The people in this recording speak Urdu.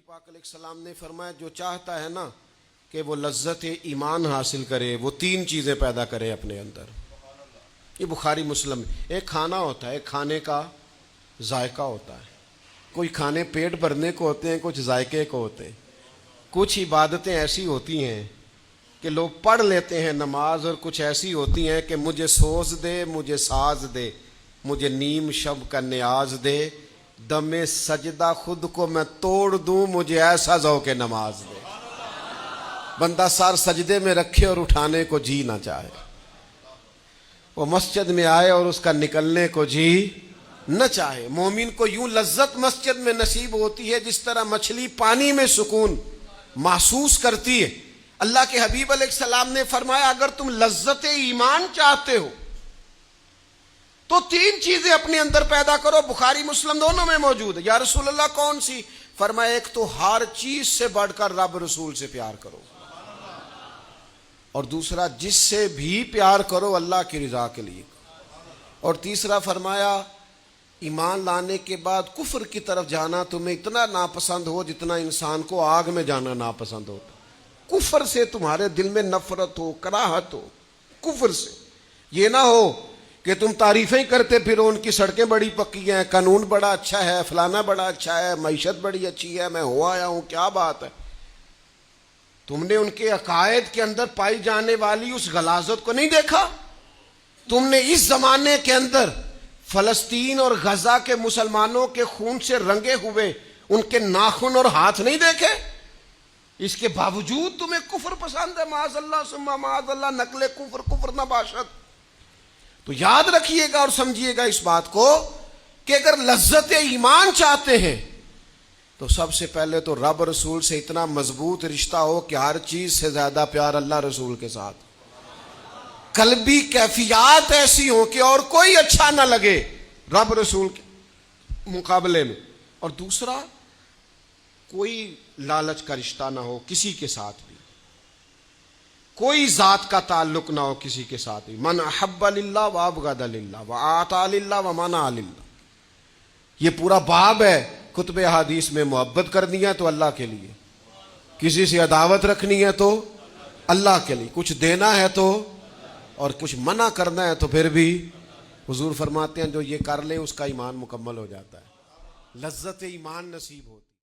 پاک علیہ السلام نے فرمایا جو چاہتا ہے نا کہ وہ لذت ایمان حاصل کرے وہ تین چیزیں پیدا کرے اپنے اندر. یہ بخاری مسلم. ایک کھانا ہوتا ہے, ایک کھانے کا ذائقہ ہوتا ہے. کوئی کھانے پیٹ بھرنے کو ہوتے ہیں, کچھ ذائقے کو ہوتے ہیں. کچھ عبادتیں ایسی ہوتی ہیں کہ لوگ پڑھ لیتے ہیں نماز, اور کچھ ایسی ہوتی ہیں کہ مجھے سوز دے, مجھے ساز دے, مجھے نیم شب کا نیاز دے, دم سجدہ خود کو میں توڑ دوں, مجھے ایسا ذوق نماز دے. بندہ سر سجدے میں رکھے اور اٹھانے کو جی نہ چاہے, وہ مسجد میں آئے اور اس کا نکلنے کو جی نہ چاہے. مومن کو یوں لذت مسجد میں نصیب ہوتی ہے جس طرح مچھلی پانی میں سکون محسوس کرتی ہے. اللہ کے حبیب علیہ السلام نے فرمایا اگر تم لذت ایمان چاہتے ہو تو تین چیزیں اپنے اندر پیدا کرو. بخاری مسلم دونوں میں موجود ہے. یا رسول اللہ کون سی؟ فرمایا ایک تو ہر چیز سے بڑھ کر رب رسول سے پیار کرو, اور دوسرا جس سے بھی پیار کرو اللہ کی رضا کے لیے, اور تیسرا فرمایا ایمان لانے کے بعد کفر کی طرف جانا تمہیں اتنا ناپسند ہو جتنا انسان کو آگ میں جانا ناپسند ہوتا. کفر سے تمہارے دل میں نفرت ہو, کراہت ہو کفر سے. یہ نہ ہو کہ تم تعریفیں کرتے پھرو ان کی سڑکیں بڑی پکی ہیں, قانون بڑا اچھا ہے, فلانا بڑا اچھا ہے, معیشت بڑی اچھی ہے, میں ہو آیا ہوں, کیا بات ہے. تم نے ان کے عقائد کے اندر پائی جانے والی اس غلاظت کو نہیں دیکھا؟ تم نے اس زمانے کے اندر فلسطین اور غزہ کے مسلمانوں کے خون سے رنگے ہوئے ان کے ناخن اور ہاتھ نہیں دیکھے؟ اس کے باوجود تمہیں کفر پسند ہے. معاذ اللہ ثم معاذ اللہ, نقل کفر کفر نہ باشد. تو یاد رکھیے گا اور سمجھیے گا اس بات کو کہ اگر لذت ایمان چاہتے ہیں تو سب سے پہلے تو رب رسول سے اتنا مضبوط رشتہ ہو کہ ہر چیز سے زیادہ پیار اللہ رسول کے ساتھ. قلبی کیفیات ایسی ہوں کہ اور کوئی اچھا نہ لگے رب رسول کے مقابلے میں. اور دوسرا کوئی لالچ کا رشتہ نہ ہو کسی کے ساتھ بھی, کوئی ذات کا تعلق نہ ہو کسی کے ساتھ بھی. من احب للہ وابغض للہ واعطى للہ ومنع للہ. یہ پورا باب ہے کتب احادیث میں. محبت کرنی ہے تو اللہ کے لیے, کسی سے عداوت رکھنی ہے تو اللہ کے لیے, کچھ دینا ہے تو, اور کچھ منع کرنا ہے تو پھر بھی. حضور فرماتے ہیں جو یہ کر لے اس کا ایمان مکمل ہو جاتا ہے, لذت ایمان نصیب ہوتی.